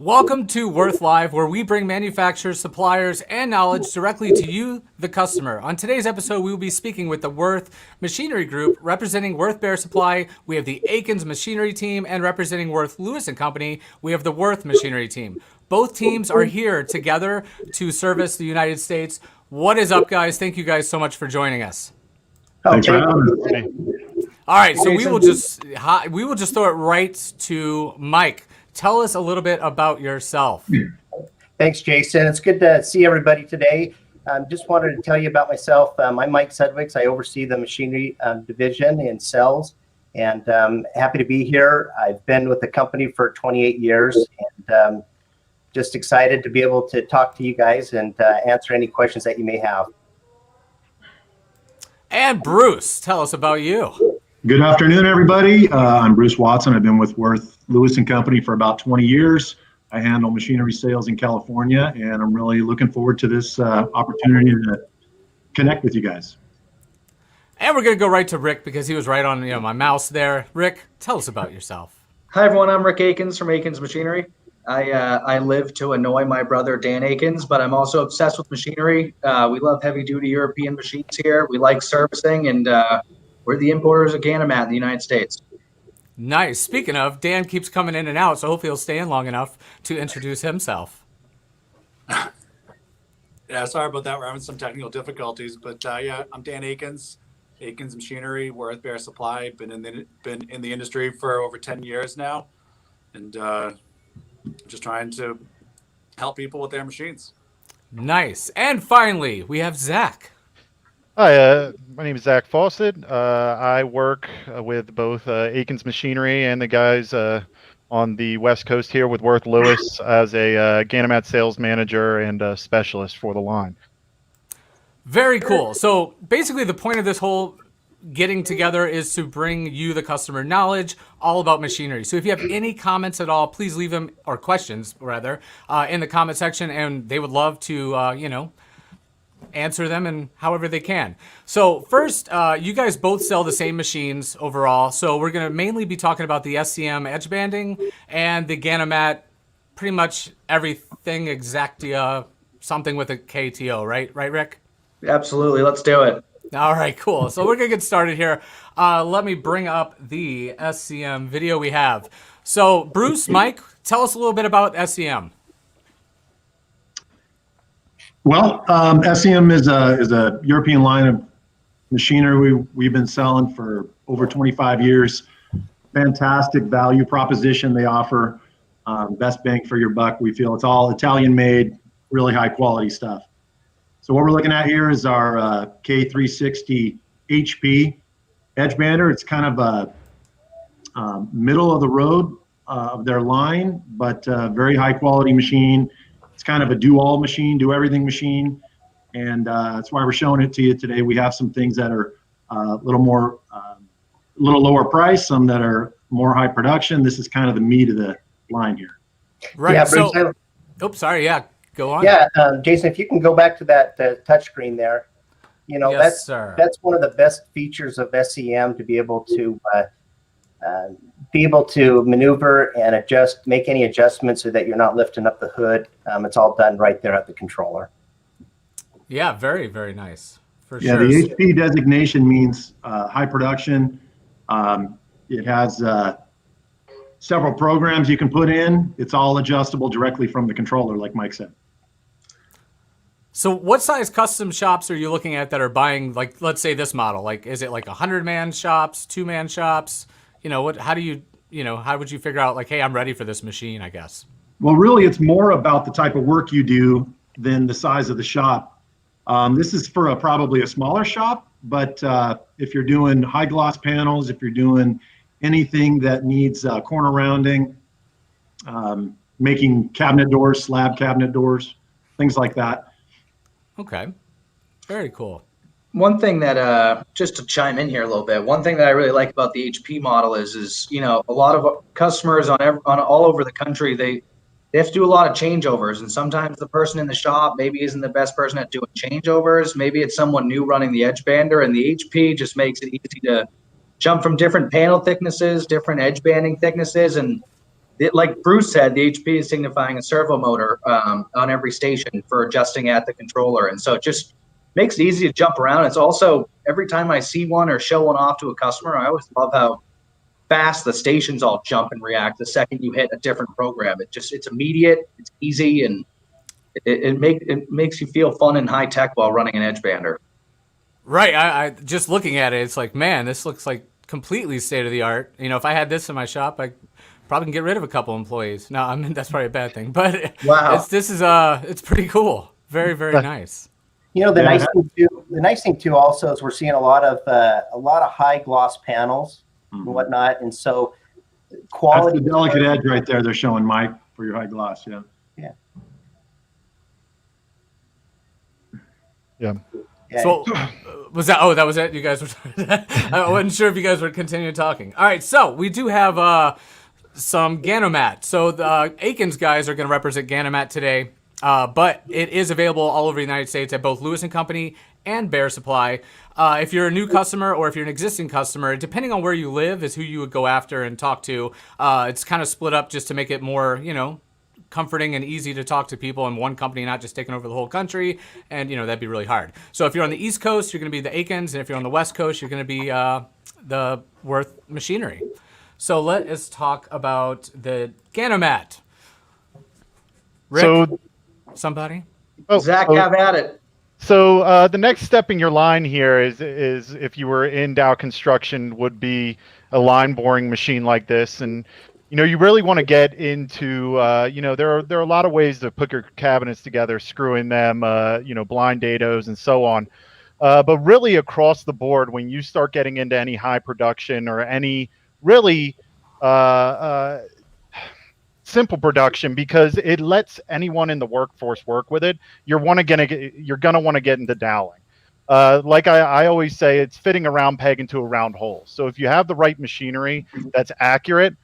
Welcome to Wurth Live, where we bring manufacturers, suppliers, and knowledge directly to you, the customer. On today's episode, we will be speaking with the Wurth Machinery Group. Representing Wurth Bear Supply, we have the Akins Machinery Team, and representing Wurth Lewis & Company, we have the Wurth Machinery Team. Both teams are here together to service the United States. What is up, guys? Thank you guys so much for joining us. Thanks for having us. All right, so we will just throw it right to Mike. Tell us a little bit about yourself. Thanks, Jason. It's good to see everybody today. Just wanted to tell you about myself. I'm Mike Sedgwick. I oversee the machinery division in sales, and happy to be here. I've been with the company for 28 years, and just excited to be able to talk to you guys and answer any questions that you may have. And Bruce, tell us about you. Good afternoon, everybody. I'm Bruce Watson. I've been with Wurth Lewis & Company for about 20 years. I handle machinery sales in California, and I'm really looking forward to this opportunity to connect with you guys. And we're going to go right to Rick because he was right on my mouse there. Rick, tell us about yourself. Hi, everyone. I'm Rick Akins from Akins Machinery. I live to annoy my brother, Dan Akins, but I'm also obsessed with machinery. We love heavy-duty European machines here. We like servicing, and we're the importers of Ganomat in the United States. Nice. Speaking of, Dan keeps coming in and out, so hopefully he'll stay in long enough to introduce himself. Yeah, sorry about that. We're having some technical difficulties, but yeah, I'm Dan Akins, Akins Machinery, Wurth Bear Supply. Been in the industry for over 10 years now, and just trying to help people with their machines. Nice. And finally, we have Zach. Hi, my name is Zach Fawcett. I work with both Akins Machinery and the guys on the West Coast here with Wurth Lewis as a Ganomat sales manager and specialist for the line. Very cool. So basically the point of this whole getting together is to bring you, the customer, knowledge all about machinery. So if you have any comments at all, please leave them, or questions rather, in the comment section, and they would love to, answer them in however they can. So first, you guys both sell the same machines overall. So we're going to mainly be talking about the SCM edge banding and the Ganomat, pretty much everything Injecta, something with a KTO, right? Right, Rick? Absolutely. Let's do it. All right, cool. So we're going to get started here. Let me bring up the SCM video we have. So Bruce, Mike, tell us a little bit about SCM. Well, SCM is a European line of machinery we've been selling for over 25 years. Fantastic value proposition they offer. Best bang for your buck. We feel it's all Italian made, really high quality stuff. So what we're looking at here is our K360 HP edge bander. It's kind of a middle of the road of their line, but very high quality machine. It's kind of a do-all machine, do-everything machine, and that's why we're showing it to you today. We have some things that are a little lower price, some that are more high production. This is kind of the meat of the line here. Right. Yeah, So, Bruce, sorry. Yeah, go on. yeah, Jason, if you can go back to that touchscreen there, Yes, sir. that's one of the best features of SCM, to be able to maneuver and adjust, make any adjustments so that you're not lifting up the hood. It's all done right there at the controller. Yeah, very, very nice. For Yeah, sure. the HP designation means high production. It has several programs you can put in. It's all adjustable directly from the controller, like Mike said. So what size custom shops are you looking at that are buying, like, let's say this model? Like, is it like 100-man shops, 2-man shops? How would you figure out, like, hey, I'm ready for this machine, I guess? Well, really, it's more about the type of work you do than the size of the shop. This is for probably a smaller shop, but if you're doing high gloss panels, if you're doing anything that needs corner rounding, making cabinet doors, slab cabinet doors, things like that. Okay. Very cool. One thing that, just to chime in here a little bit, one thing that I really like about the HP model is a lot of customers on all over the country, they have to do a lot of changeovers, and sometimes the person in the shop maybe isn't the best person at doing changeovers. Maybe it's someone new running the edge bander, and the HP just makes it easy to jump from different panel thicknesses, different edge banding thicknesses, and like Bruce said, the HP is signifying a servo motor on every station for adjusting at the controller. And so it just makes it easy to jump around. It's also, every time I see one or show one off to a customer, I always love how fast the stations all jump and react the second you hit a different program. It's immediate, it's easy, and it makes you feel fun and high tech while running an edge bander. Right. I just looking at it, it's like, man, this looks like completely state of the art. You know, if I had this in my shop, I probably can get rid of a couple employees. No, I mean that's probably a bad thing, but Wow. it's pretty cool. Very, very nice. You know, the nice thing too also is we're seeing a lot of high gloss panels and whatnot, and so quality. That's the delicate edge right there. They're showing, Mike, for your high gloss. Yeah. Yeah. Yeah. Yeah. So was that? Oh, that was it. You guys were. I wasn't sure if you guys were continuing talking. All right, so we do have some Ganomat. So the Aikens guys are going to represent Ganomat today, but it is available all over the United States at both Lewis and Company and Bear Supply. If you're a new customer or if you're an existing customer, depending on where you live, is who you would go after and talk to. It's kind of split up just to make it more, comforting and easy to talk to people in one company, not just taking over the whole country. And, that'd be really hard. So if you're on the East Coast, you're going to be the Aikens. And if you're on the West Coast, you're going to be the Wurth machinery. So let us talk about the Ganomat. Rick, somebody? Zach, have at it. So the next step in your line here is if you were in Dow Construction, would be a line boring machine like this. And you really want to get into, there are a lot of ways to put your cabinets together, screwing them, blind dados and so on. But really across the board, when you start getting into any high production or any really simple production, because it lets anyone in the workforce work with it, you're gonna want to get into doweling. Like I always say, it's fitting a round peg into a round hole. So if you have the right machinery that's accurate,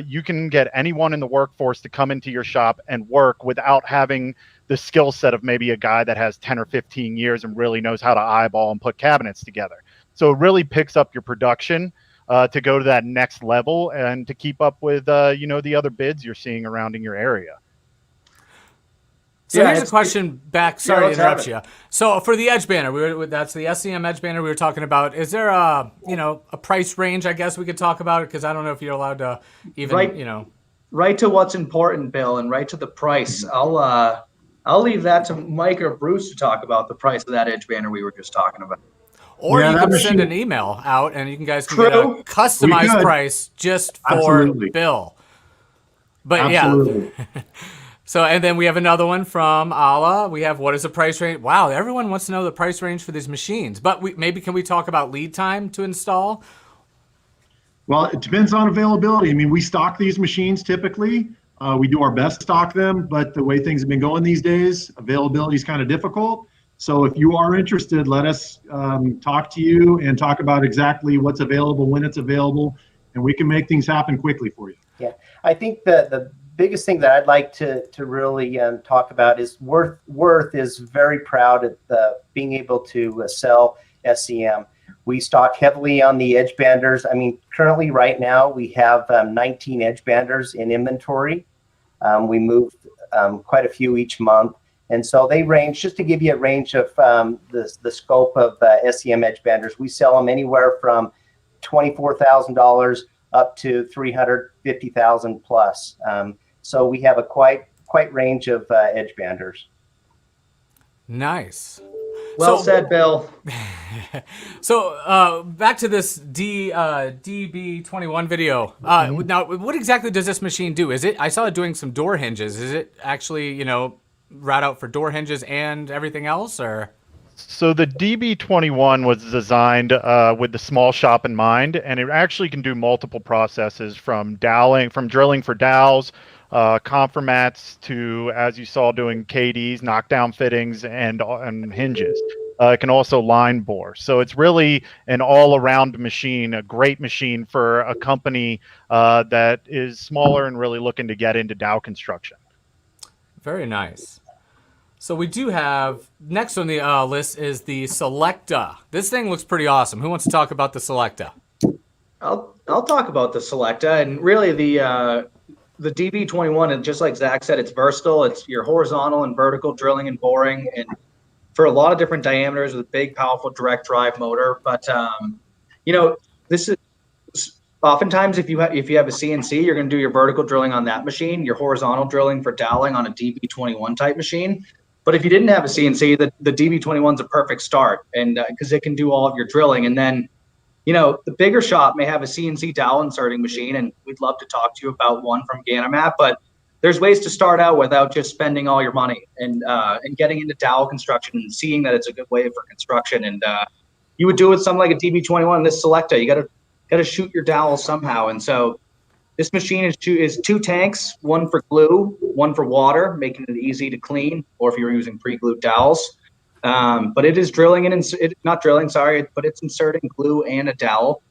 you can get anyone in the workforce to come into your shop and work without having the skill set of maybe a guy that has 10 or 15 years and really knows how to eyeball and put cabinets together. So it really picks up your production to go to that next level and to keep up with, the other bids you're seeing around in your area. So here's a question back. Sorry to interrupt you. So for the edge banner, that's the SCM edge banner we were talking about. Is there a price range? I guess we could talk about it, because I don't know if you're allowed to even right to what's important, Bill, and right to the price. I'll leave that to Mike or Bruce to talk about the price of that edge banner we were just talking about. Or you can send an email out, and you guys can get a customized price just for Bill. But Absolutely. yeah. So, and then we have another one from Ala. We have, what is the price range? Wow, everyone wants to know the price range for these machines. But can we talk about lead time to install? Well, it depends on availability. I mean, we stock these machines typically. We do our best to stock them, but the way things have been going these days, availability is kind of difficult. So if you are interested, let us talk to you and talk about exactly what's available, when it's available, and we can make things happen quickly for you. Yeah, I think the biggest thing that I'd like to really talk about is Wurth is very proud at being able to sell SCM. We stock heavily on the edge banders. I mean, currently right now we have 19 edge banders in inventory. We move quite a few each month. And so they range, just to give you a range of the scope of SCM edge banders, we sell them anywhere from $24,000 up to $350,000 plus. So we have a quite range of edge banders. Nice. Well said, Bill. So back to this DB21 video. Now, what exactly does this machine do? I saw it doing some door hinges. Is it actually, route out for door hinges and everything else, or? So the DB21 was designed with the small shop in mind, and it actually can do multiple processes from drilling for dowels, conformats to, as you saw, doing KDs, knockdown fittings, and hinges. It can also line bore. So it's really an all-around machine, a great machine for a company that is smaller and really looking to get into dowel construction. Very nice. So we do have, next on the list is the Selecta. This thing looks pretty awesome. Who wants to talk about the Selecta? I'll talk about the Selecta, and really the the DB21, and just like Zach said, it's versatile. It's your horizontal and vertical drilling and boring, and for a lot of different diameters with a big, powerful direct drive motor. But this is oftentimes if you have a CNC, you're going to do your vertical drilling on that machine, your horizontal drilling for doweling on a DB21 type machine. But if you didn't have a CNC, the DB21 is a perfect start, and because it can do all of your drilling. And then, the bigger shop may have a CNC dowel inserting machine, and we'd love to talk to you about one from Ganomat. But there's ways to start out without just spending all your money and getting into dowel construction and seeing that it's a good way for construction. And you would do it with something like a DB21, this Selecta. You got to shoot your dowel somehow. And so this machine is two tanks, one for glue, one for water, making it easy to clean, or if you're using pre-glued dowels. But it is drilling but it's inserting glue and a dowel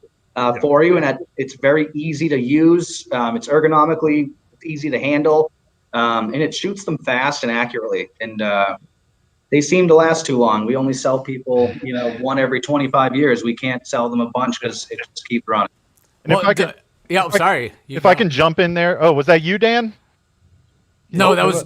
for you, and it's very easy to use. It's ergonomically easy to handle, and it shoots them fast and accurately. And they seem to last too long. We only sell people, one every 25 years. We can't sell them a bunch because it just keeps running. And if I could, sorry. If I can jump in there. Oh, was that you, Dan? No, that was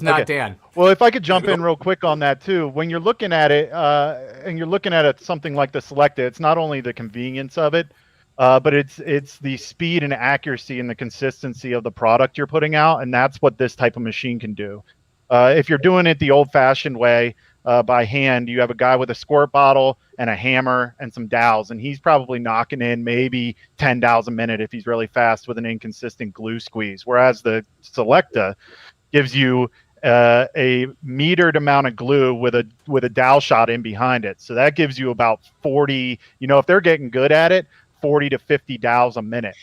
not okay. Dan. Well, if I could jump in real quick on that too. When you're looking at it, and you're looking at it, something like the Selecta, it's not only the convenience of it, but it's the speed and accuracy and the consistency of the product you're putting out, and that's what this type of machine can do. If you're doing it the old-fashioned way, by hand, you have a guy with a squirt bottle and a hammer and some dowels, and he's probably knocking in maybe 10 dowels a minute if he's really fast with an inconsistent glue squeeze. Whereas the Selecta gives you a metered amount of glue with a dowel shot in behind it. So that gives you about 40, if they're getting good at it, 40 to 50 dowels a minute,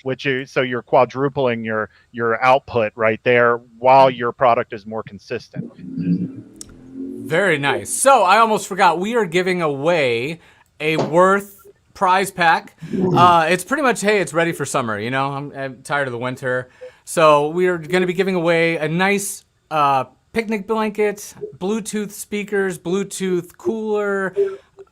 so you're quadrupling your output right there while your product is more consistent. Very nice. So I almost forgot. We are giving away a Wurth prize pack. It's pretty much, hey, it's ready for summer. I'm tired of the winter. So we are going to be giving away a nice picnic blanket, Bluetooth speakers, Bluetooth cooler,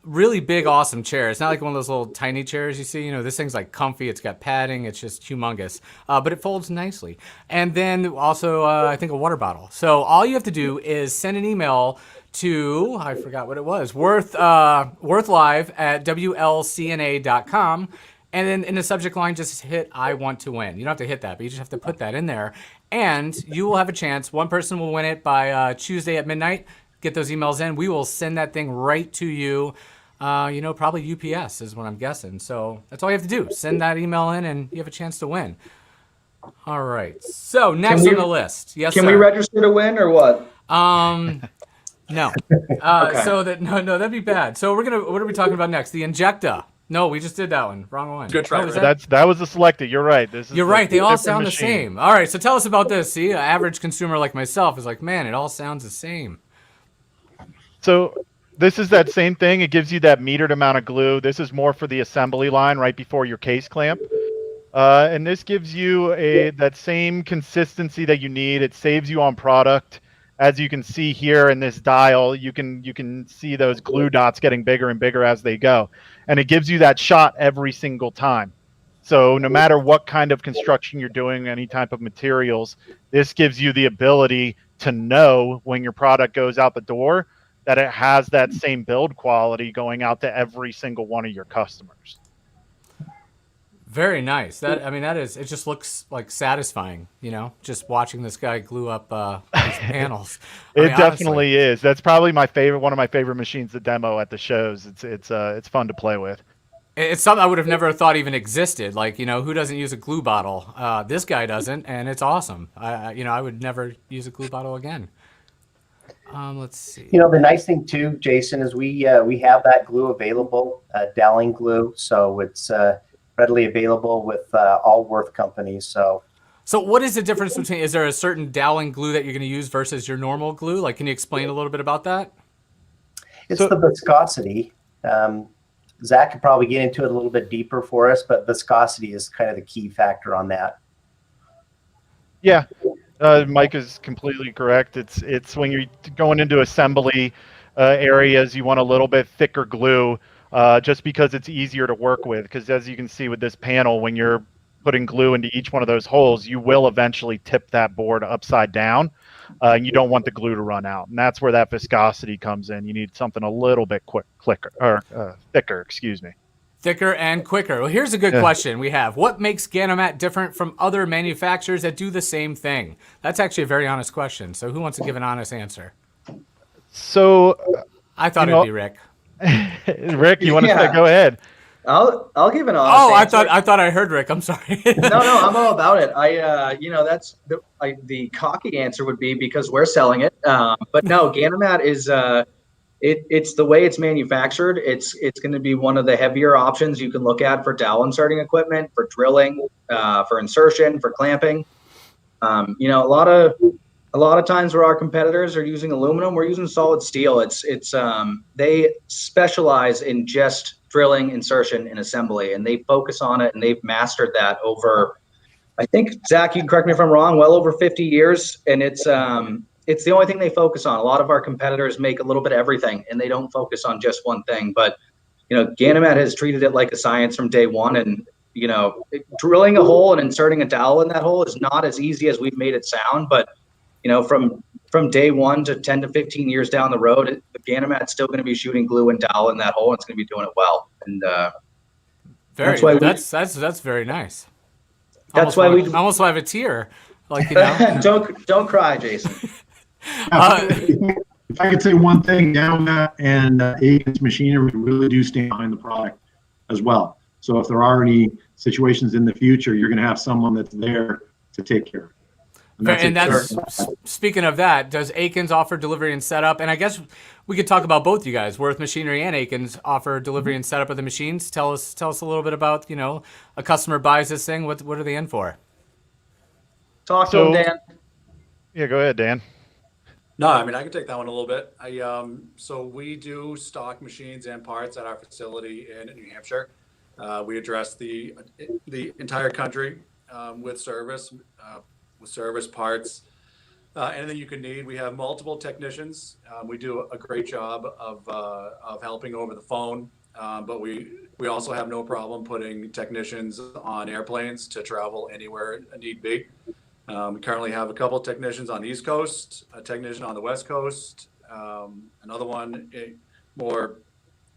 really big, awesome chair. It's not like one of those little tiny chairs you see. This thing's like comfy. It's got padding. It's just humongous, but it folds nicely. And then also, I think a water bottle. So all you have to do is send an email to, I forgot what it was, worthlive@WLCNA.com. And then in the subject line, just hit I want to win. You don't have to hit that, but you just have to put that in there. And you will have a chance. One person will win it by Tuesday at midnight. Get those emails in. We will send that thing right to you. Probably UPS is what I'm guessing. So that's all you have to do. Send that email in and you have a chance to win. All right. So next on the list. Yes, Can sir. we register to win or what? No. Okay. So no, that'd be bad. So what are we talking about next? The Injecta. No, we just did that one. Wrong one. Good try. Oh, was That was the Selecta. You're right. You're right. They all different sound machine. the same. All right. So tell us about this. See, an average consumer like myself is like, man, it all sounds the same. So this is that same thing. It gives you that metered amount of glue. This is more for the assembly line right before your case clamp. And this gives you that same consistency that you need. It saves you on product. As you can see here in this dial, you can see those glue dots getting bigger and bigger as they go. And it gives you that shot every single time. So no matter what kind of construction you're doing, any type of materials, this gives you the ability to know when your product goes out the door that it has that same build quality going out to every single one of your customers. Very nice. It just looks like satisfying, just watching this guy glue up these panels. It definitely is. That's probably one of my favorite machines to demo at the shows. It's fun to play with. It's something I would have never thought even existed. Like, who doesn't use a glue bottle? This guy doesn't, and it's awesome. I would never use a glue bottle again. Let's see. The nice thing too, Jason, is we have that glue available, Dowling glue, so it's readily available with all Wurth companies. So what is the difference between? Is there a certain Dowling glue that you're going to use versus your normal glue? Like, can you explain a little bit about that? It's the viscosity. Zach could probably get into it a little bit deeper for us, but viscosity is kind of the key factor on that. Yeah. Mike is completely correct. It's when you're going into assembly areas, you want a little bit thicker glue, just because it's easier to work with. Because as you can see with this panel, when you're putting glue into each one of those holes, you will eventually tip that board upside down. And you don't want the glue to run out. And that's where that viscosity comes in. You need something a little bit thicker, excuse me. Thicker and quicker. Well, here's a good question we have. What makes Ganomat different from other manufacturers that do the same thing? That's actually a very honest question. So who wants to give an honest answer? So I thought it'd be Rick. Rick, you want to say, go ahead. I'll give an honest answer. I thought I heard Rick. I'm sorry. No, I'm all about it. That's the cocky answer would be because we're selling it. But no, Ganomat is it's the way it's manufactured. It's going to be one of the heavier options you can look at for dowel inserting equipment, for drilling, for insertion, for clamping. A lot of times where our competitors are using aluminum, we're using solid steel. They specialize in just drilling, insertion, and assembly, and they focus on it, and they've mastered that over, I think, Zach, you can correct me if I'm wrong, well over 50 years, and it's the only thing they focus on. A lot of our competitors make a little bit of everything, and they don't focus on just one thing. But Ganomat has treated it like a science from day one, and drilling a hole and inserting a dowel in that hole is not as easy as we've made it sound. But from day one to 10 to 15 years down the road, the Ganomat's still going to be shooting glue and dowel in that hole. And it's going to be doing it well. And that's very nice. That's why we almost have a tear. Don't cry, Jason. If I could say one thing, Ganomat and Aikens Machinery really do stand behind the product as well. So if there are any situations in the future, you're going to have someone that's there to take care of it. And that's speaking of that, does Aikens offer delivery and setup? And I guess we could talk about both you guys. Wurth Machinery and Aikens offer delivery and setup of the machines. Tell us a little bit about, a customer buys this thing. What are they in for? Talk to him, Dan. Yeah, go ahead, Dan. No, I mean, I can take that one a little bit. So we do stock machines and parts at our facility in New Hampshire. We address the entire country with service parts, anything you can need. We have multiple technicians. We do a great job of helping over the phone, but we also have no problem putting technicians on airplanes to travel anywhere need be. We currently have a couple of technicians on the East Coast, a technician on the West Coast, another one more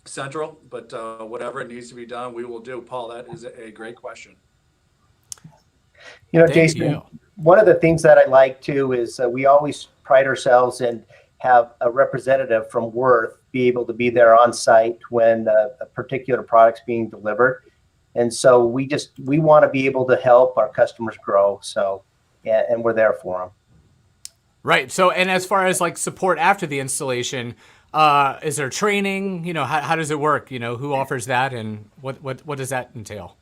central, but whatever it needs to be done, we will do. Paul, that is a great question. Jason, one of the things that I like too is we always pride ourselves in have a representative from Wurth be able to be there on site when a particular product's being delivered. And so we want to be able to help our customers grow. So, and we're there for them. Right. So, and as far as like support after the installation, is there training? How does it work? Who offers that, and what does that entail?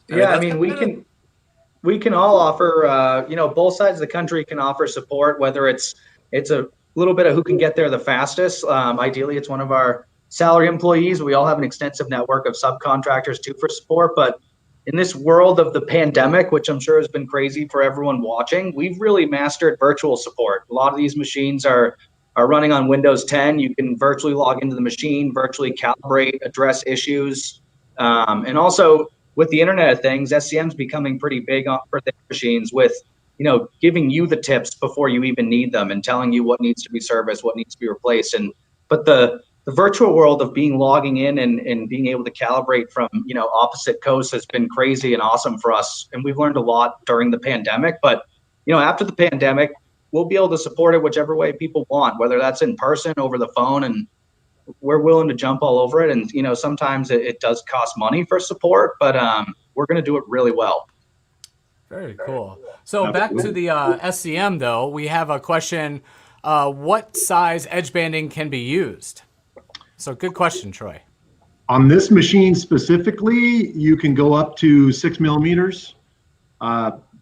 Yeah, I mean, we can all offer, both sides of the country can offer support, whether it's a little bit of who can get there the fastest. Ideally, it's one of our salary employees. We all have an extensive network of subcontractors too for support. But in this world of the pandemic, which I'm sure has been crazy for everyone watching, we've really mastered virtual support. A lot of these machines are running on Windows 10. You can virtually log into the machine, virtually calibrate, address issues. And also with the Internet of Things, SCM's becoming pretty big for their machines with, giving you the tips before you even need them and telling you what needs to be serviced, what needs to be replaced. But the virtual world of logging in and being able to calibrate from, opposite coasts has been crazy and awesome for us. And we've learned a lot during the pandemic. But, after the pandemic, we'll be able to support it whichever way people want, whether that's in person, over the phone, and we're willing to jump all over it. And, sometimes it does cost money for support, but we're going to do it really well. Very cool. So back to the SCM, though, we have a question. What size edge banding can be used? So good question, Troy. On this machine specifically, you can go up to 6 millimeters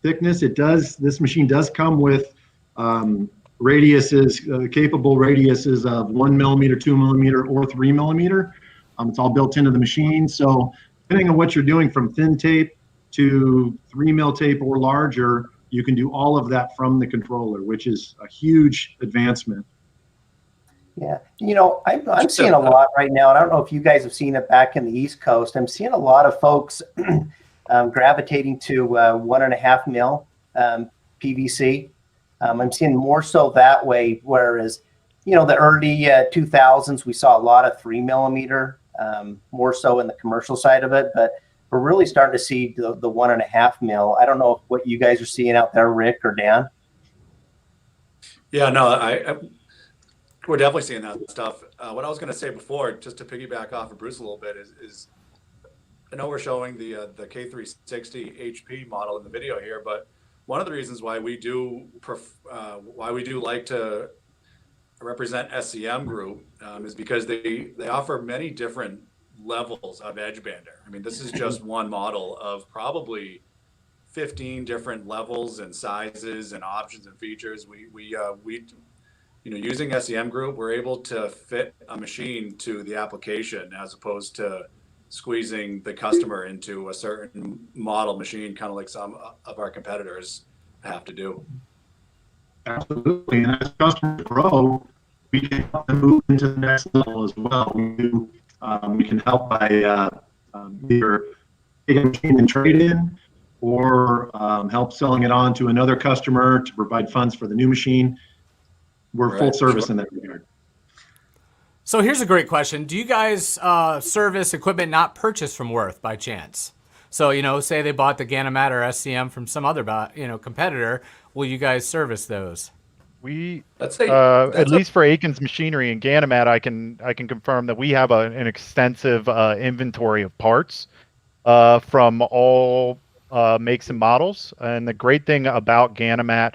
thickness. This machine does come with radiuses, capable radiuses of 1 millimeter, 2 millimeter, or 3 millimeter. It's all built into the machine. So depending on what you're doing, from thin tape to 3 mil tape or larger, you can do all of that from the controller, which is a huge advancement. Yeah, I'm seeing a lot right now, and I don't know if you guys have seen it back in the East Coast. I'm seeing a lot of folks gravitating to 1.5 mil PVC. I'm seeing more so that way, whereas, the early 2000s, we saw a lot of 3 millimeter, more so in the commercial side of it, but we're really starting to see the 1.5 mil. I don't know what you guys are seeing out there, Rick or Dan. Yeah, no, we're definitely seeing that stuff. What I was going to say before, just to piggyback off of Bruce a little bit, is I know we're showing the K360 HP model in the video here, but one of the reasons why we do like to represent SCM Group is because they offer many different levels of edge bander. I mean, this is just one model of probably 15 different levels and sizes and options and features. We using SEM Group, we're able to fit a machine to the application as opposed to squeezing the customer into a certain model machine, kind of like some of our competitors have to do. Absolutely. And as customers grow, we can help them move into the next level as well. We can help by either taking a machine and trade in, or help selling it on to another customer to provide funds for the new machine. We're full service in that regard. So here's a great question. Do you guys service equipment not purchased from Wurth by chance? So, say they bought the Ganomat or SCM from some other, competitor. Will you guys service those? We, Let's say at least for Aikens Machinery and Ganomat, I can confirm that we have an extensive inventory of parts from all makes and models. And the great thing about Ganomat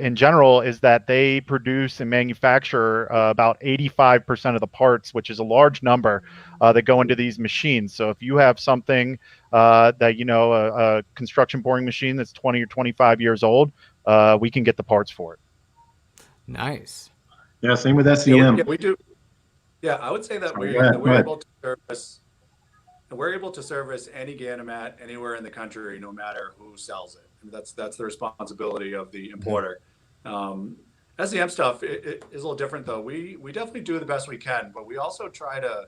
in general is that they produce and manufacture about 85% of the parts, which is a large number that go into these machines. So if you have something that, a construction boring machine that's 20 or 25 years old, we can get the parts for it. Nice. Yeah, same with SEM. Yeah, we do. Yeah, I would say that we're able to service. We're able to service any Ganomat anywhere in the country, no matter who sells it. I mean, that's the responsibility of the importer. SEM stuff it is a little different, though. We definitely do the best we can, but we also try to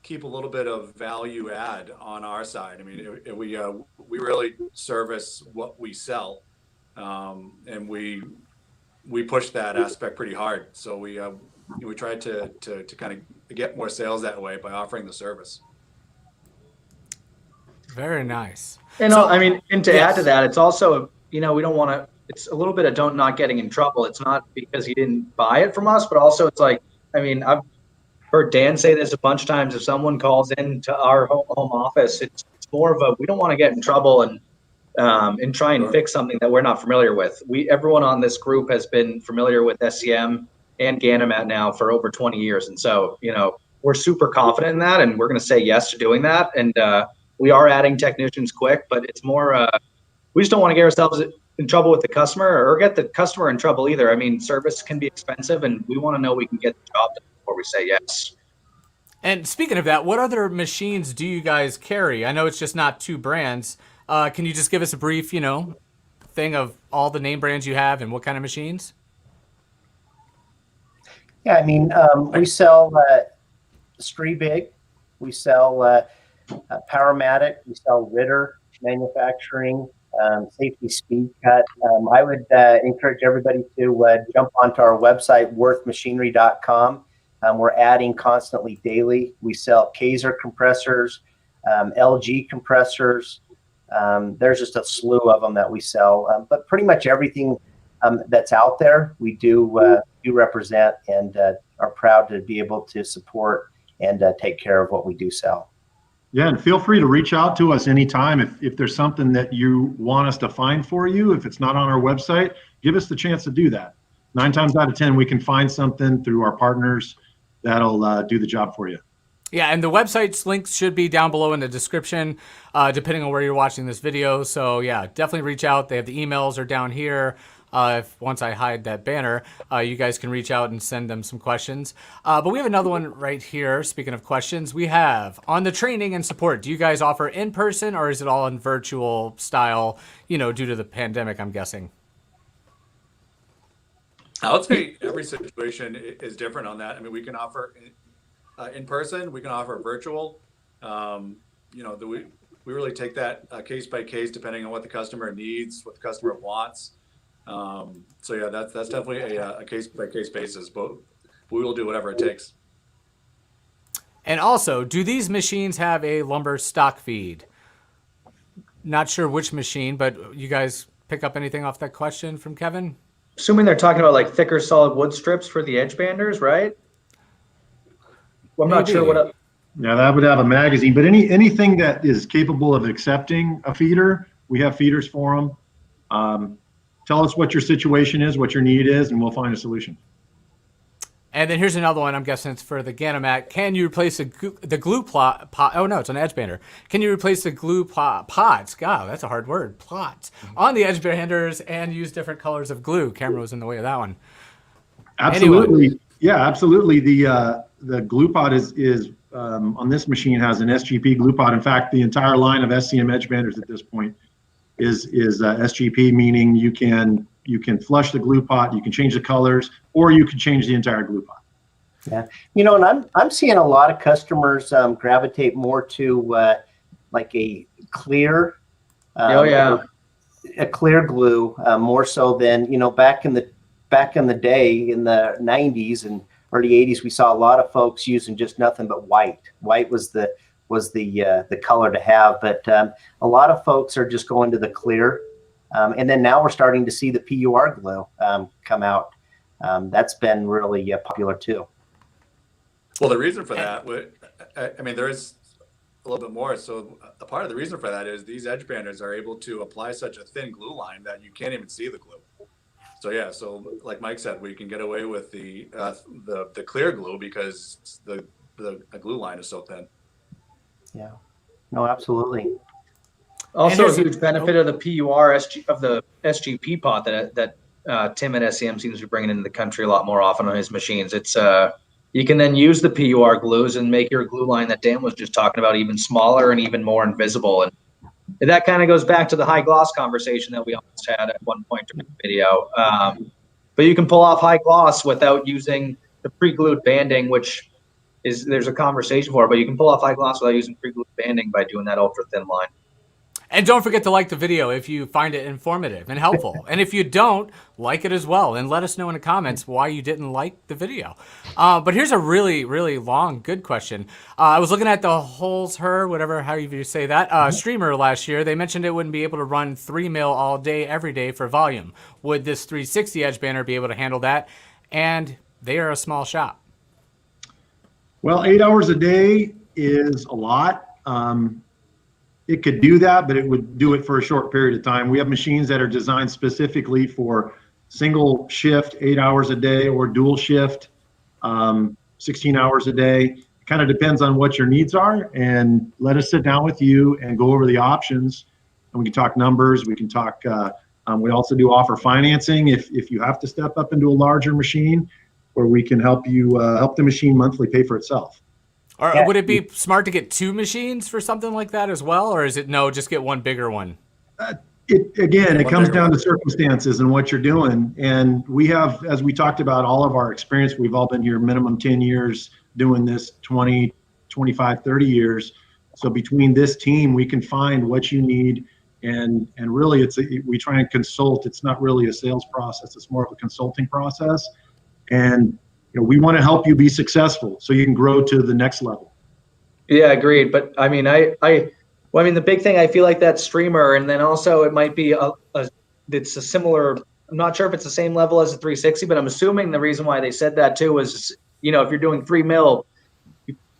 keep a little bit of value add on our side. I mean, we really service what we sell, and we push that aspect pretty hard. So we try to kind of get more sales that way by offering the service. Very nice. And to add to that, it's also, we don't want to, it's a little bit of not getting in trouble. It's not because he didn't buy it from us, but also it's like, I've heard Dan say this a bunch of times. If someone calls into our home office, it's more of we don't want to get in trouble and try and fix something that we're not familiar with. Everyone on this group has been familiar with SCM and Ganomat now for over 20 years. And so, we're super confident in that, and we're going to say yes to doing that. And, we are adding technicians quick, but it's more, we just don't want to get ourselves in trouble with the customer or get the customer in trouble either. I mean, service can be expensive, and we want to know we can get the job done before we say yes. And speaking of that, what other machines do you guys carry? I know it's just not two brands. Can you just give us a brief, thing of all the name brands you have and what kind of machines? Yeah, we sell Streebig, we sell Powermatic, we sell Ritter Manufacturing, Safety Speed Cut. I would encourage everybody to jump onto our website, worthmachinery.com. We're adding constantly daily. We sell Kaiser compressors, LG compressors. There's just a slew of them that we sell, but pretty much everything that's out there, we do represent and are proud to be able to support and take care of what we do sell. Yeah, and feel free to reach out to us anytime if there's something that you want us to find for you. If it's not on our website, give us the chance to do that. 9 times out of 10, we can find something through our partners that'll do the job for you. Yeah, and the website's links should be down below in the description, depending on where you're watching this video. So yeah, definitely reach out. They have the emails are down here. Once I hide that banner, you guys can reach out and send them some questions. But we have another one right here. Speaking of questions, we have on the training and support. Do you guys offer in person or is it all in virtual style, due to the pandemic, I'm guessing? I would say every situation is different on that. I mean, we can offer in person, we can offer virtual. we really take that case by case, depending on what the customer needs, what the customer wants. So yeah, that's definitely a case by case basis, but we will do whatever it takes. And also, do these machines have a lumber stock feed? Not sure which machine, but you guys pick up anything off that question from Kevin? Assuming they're talking about like thicker solid wood strips for the edge banders, right? Well, I'm not sure what. Yeah, that would have a magazine, but anything that is capable of accepting a feeder, we have feeders for them. Tell us what your situation is, what your need is, and we'll find a solution. And then here's another one. I'm guessing it's for the Ganomat. Can you replace the glue pot? Oh no, it's an edge bander. Can you replace the glue pots? God, that's a hard word. Plots on the edge banders and use different colors of glue. Camera was in the way of that one. Absolutely, anyway. Yeah, absolutely. The glue pot is on this machine has an SGP glue pot. In fact, the entire line of SCM edge banders at this point is SGP, meaning you can flush the glue pot, you can change the colors, or you can change the entire glue pot. Yeah, and I'm seeing a lot of customers gravitate more to like a clear, a clear glue more so than back in the day in the 90s and early 80s. We saw a lot of folks using just nothing but white. White was the color to have, but a lot of folks are just going to the clear. And then now we're starting to see the PUR glue come out. That's been really popular too. Well, the reason for that, I mean, there is a little bit more. So a part of the reason for that is these edge banders are able to apply such a thin glue line that you can't even see the glue. So yeah, so like Mike said, we can get away with the clear glue because the glue line is so thin. Yeah, no, absolutely. Also, a huge benefit of the PUR of the SGP pot that Tim at SCM seems to be bringing into the country a lot more often on his machines. It's you can then use the PUR glues and make your glue line that Dan was just talking about even smaller and even more invisible. And that kind of goes back to the high gloss conversation that we almost had at one point during the video. But you can pull off high gloss without using the pre-glued banding, which there's a conversation for it, but you can pull off high gloss without using pre-glued banding by doing that ultra thin line. And don't forget to like the video if you find it informative and helpful. And if you don't, like it as well. And let us know in the comments why you didn't like the video. But here's a really, really long, good question. I was looking at the however you say that, streamer last year. They mentioned it wouldn't be able to run 3 mil all day, every day for volume. Would this 360 edge banner be able to handle that? And they are a small shop. Well, 8 hours a day is a lot. It could do that, but it would do it for a short period of time. We have machines that are designed specifically for single shift, 8 hours a day, or dual shift, 16 hours a day. It kind of depends on what your needs are, and let us sit down with you and go over the options. And we can talk numbers. We can talk. We also do offer financing if you have to step up into a larger machine, where we can help you help the machine monthly pay for itself. Or would it be smart to get 2 machines for something like that as well? Or is it no, just get one bigger one? It comes down to circumstances and what you're doing. And we have, as we talked about, all of our experience. We've all been here minimum 10 years doing this, 20, 25, 30 years. So between this team, we can find what you need. And really, we try and consult. It's not really a sales process. It's more of a consulting process. And we want to help you be successful so you can grow to the next level. Yeah, agreed. But I mean, the big thing, I feel like that streamer, and then also it might be it's a similar. I'm not sure if it's the same level as a 360, but I'm assuming the reason why they said that too is, if you're doing 3 mil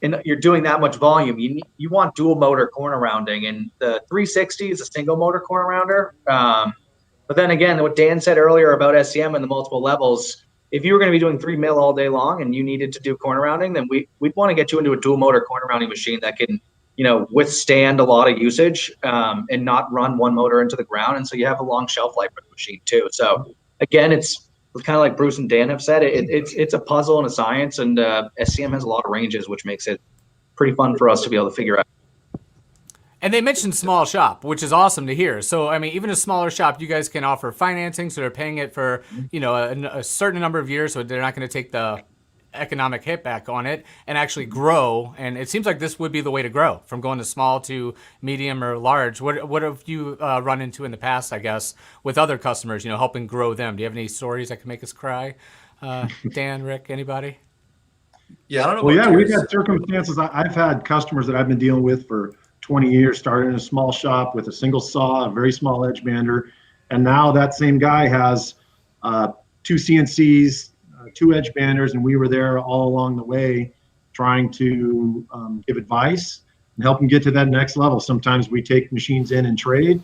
and you're doing that much volume, you want dual motor corner rounding, and the 360 is a single motor corner rounder. But then again, what Dan said earlier about SCM and the multiple levels. If you were going to be doing 3 mil all day long and you needed to do corner rounding, then we'd want to get you into a dual motor corner rounding machine that can, withstand a lot of usage and not run one motor into the ground. And so you have a long shelf life for the machine too. So again, it's kind of like Bruce and Dan have said, it's a puzzle and a science, and SCM has a lot of ranges, which makes it pretty fun for us to be able to figure out. And they mentioned small shop, which is awesome to hear. So, I mean, even a smaller shop, you guys can offer financing, so they're paying it for, a certain number of years, so they're not going to take the economic hit back on it and actually grow. And it seems like this would be the way to grow, from going to small to medium or large. What have you run into in the past, I guess, with other customers, helping grow them? Do you have any stories that can make us cry? Dan, Rick, anybody? Yeah, I don't know. Well, about yeah, we've yours. had circumstances. I've had customers that I've been dealing with for 20 years, started in a small shop with a single saw, a very small edge bander. And now that same guy has 2 CNCs, 2 edge banders, and we were there all along the way trying to give advice and help them get to that next level. Sometimes we take machines in and trade.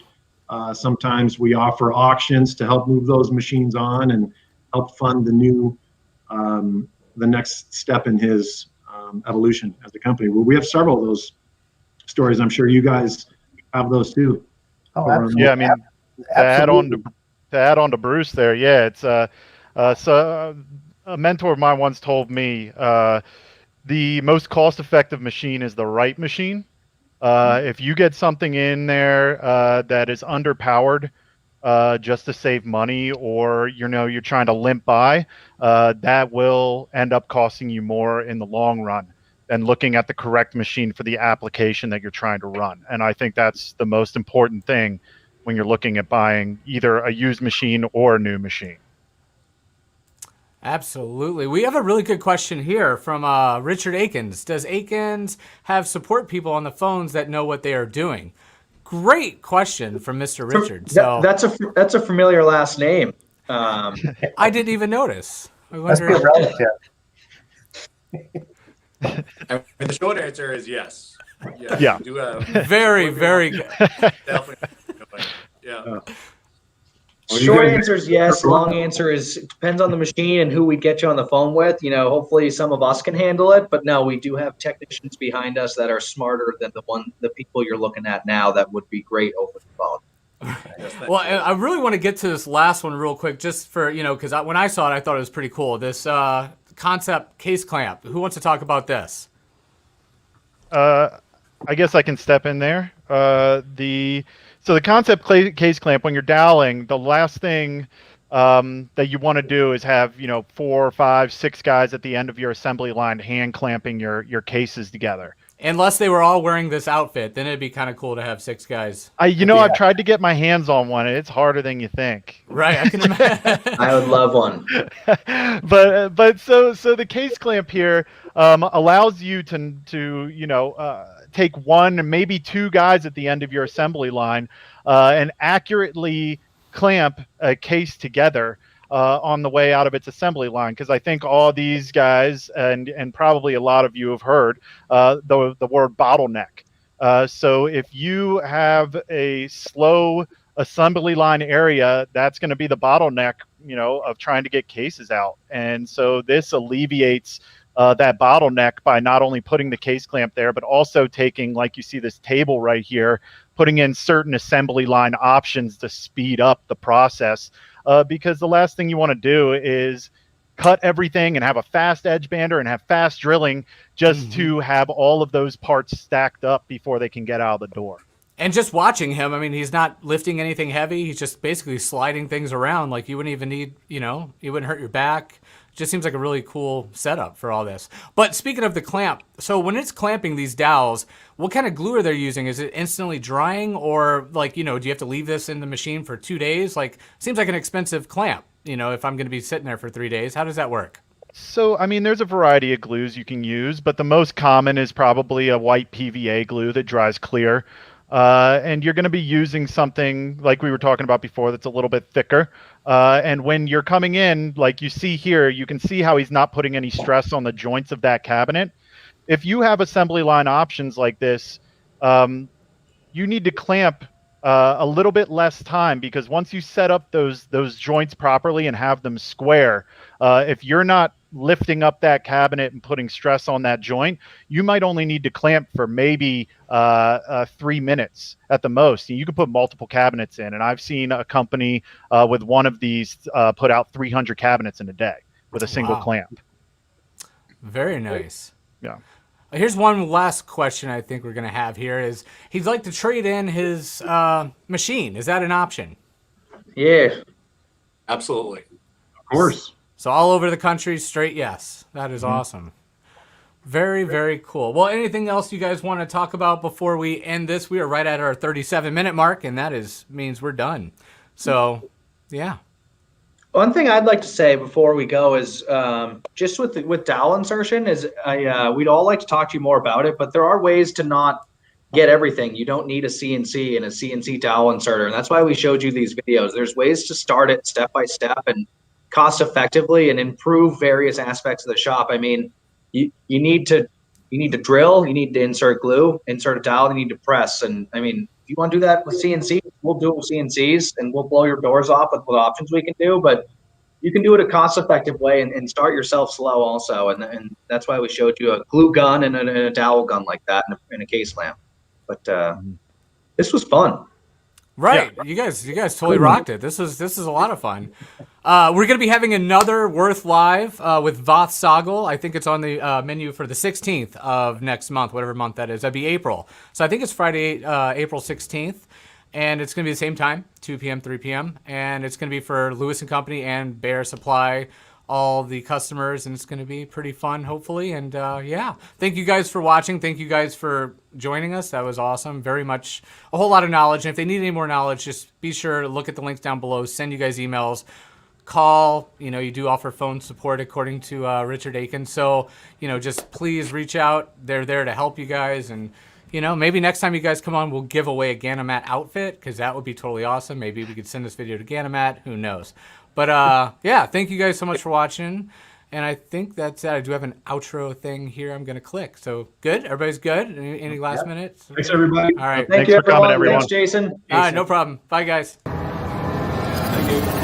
Sometimes we offer auctions to help move those machines on and help fund the next step in his evolution as a company. Well, we have several of those stories. I'm sure you guys have those too. Oh, absolutely. Yeah, I mean, to add on to Bruce there, yeah, it's so a mentor of mine once told me the most cost-effective machine is the right machine. If you get something in there that is underpowered just to save money, or you're trying to limp by, that will end up costing you more in the long run than looking at the correct machine for the application that you're trying to run. And I think that's the most important thing when you're looking at buying either a used machine or a new machine. Absolutely. We have a really good question here from Richard Akins. Does Akins have support people on the phones that know what they are doing? Great question from Mr. Richard. So That's a familiar last name. I didn't even notice. Must be a relative. And the short answer is yes. Yeah. We do have Very, very good. definitely. Yeah. Short answer is yes. Long answer is it depends on the machine and who we get you on the phone with. Hopefully some of us can handle it, but no, we do have technicians behind us that are smarter than the people you're looking at now that would be great over the phone. Well, I really want to get to this last one real quick, just for, because when I saw it, I thought it was pretty cool. This concept case clamp. Who wants to talk about this? I guess I can step in there. So the concept case clamp, when you're doweling, the last thing that you want to do is have 4, 5, 6 guys at the end of your assembly line hand clamping your cases together. Unless they were all wearing this outfit, then it'd be kind of cool to have 6 guys. I've tried to get my hands on one, and it's harder than you think. Right, I can imagine. I would love one. but so the case clamp here allows you to take 1, maybe 2 guys at the end of your assembly line and accurately clamp a case together on the way out of its assembly line. Because I think all these guys and probably a lot of you have heard the word bottleneck. So if you have a slow assembly line area, that's going to be the bottleneck, of trying to get cases out. And so this alleviates that bottleneck by not only putting the case clamp there, but also taking, like you see this table right here, putting in certain assembly line options to speed up the process. Because the last thing you want to do is cut everything and have a fast edge bander and have fast drilling just to have all of those parts stacked up before they can get out of the door. And just watching him, I mean, he's not lifting anything heavy. He's just basically sliding things around. Like, you wouldn't even need, you wouldn't hurt your back. Just seems like a really cool setup for all this. But speaking of the clamp, so when it's clamping these dowels, what kind of glue are they using? Is it instantly drying, or do you have to leave this in the machine for 2 days? Seems like an expensive clamp, if I'm going to be sitting there for 3 days. How does that work? So, I mean, there's a variety of glues you can use, but the most common is probably a white PVA glue that dries clear. And you're going to be using something like we were talking about before that's a little bit thicker. And when you're coming in, like you see here, you can see how he's not putting any stress on the joints of that cabinet. If you have assembly line options like this, you need to clamp a little bit less time, because once you set up those joints properly and have them square, if you're not lifting up that cabinet and putting stress on that joint, you might only need to clamp for maybe 3 minutes at the most. And you can put multiple cabinets in. And I've seen a company with one of these put out 300 cabinets in a day with a single clamp. Very nice. Yeah. Here's one last question I think we're going to have here is he'd like to trade in his machine. Is that an option? Yeah. Absolutely. Of course. So all over the country, straight yes. That is awesome. Very, very cool. Well, anything else you guys want to talk about before we end this? We are right at our 37-minute mark, and that means we're done. So, yeah. One thing I'd like to say before we go is just with dowel insertion is we'd all like to talk to you more about it, but there are ways to not get everything. You don't need a CNC and a CNC dowel inserter, and that's why we showed you these videos. There's ways to start it step by step and cost effectively and improve various aspects of the shop. I mean, you need to drill, you need to insert glue, insert a dowel, you need to press. And I mean, if you want to do that with CNC, we'll do it with CNCs and we'll blow your doors off with what options we can do. But you can do it a cost effective way and start yourself slow also. And that's why we showed you a glue gun and a dowel gun like that in a case lamp. But this was fun. Right. Yeah. You guys totally rocked it. This is a lot of fun. We're going to be having another Wurth Live with Voth Sogel. I think it's on the menu for the 16th of next month, whatever month that is. That'd be April. So I think it's Friday, April 16th. And it's going to be the same time, 2 p.m., 3 p.m. And it's going to be for Lewis & Company and Bear Supply, all the customers. And it's going to be pretty fun, hopefully. And yeah, thank you guys for watching. Thank you guys for joining us. That was awesome. Very much a whole lot of knowledge. And if they need any more knowledge, just be sure to look at the links down below, send you guys emails, call. You do offer phone support according to Richard Aiken. So, just please reach out. They're there to help you guys. And maybe next time you guys come on, we'll give away a Ganomat outfit because that would be totally awesome. Maybe we could send this video to Ganomat. Who knows? But yeah, thank you guys so much for watching. And I think that's it. I do have an outro thing here I'm going to click. So good? Everybody's good? Any last minutes? Thanks, everybody. All right. Thank you, for coming, everyone. Thanks, Jason. All right, no problem. Bye, guys. Thank you.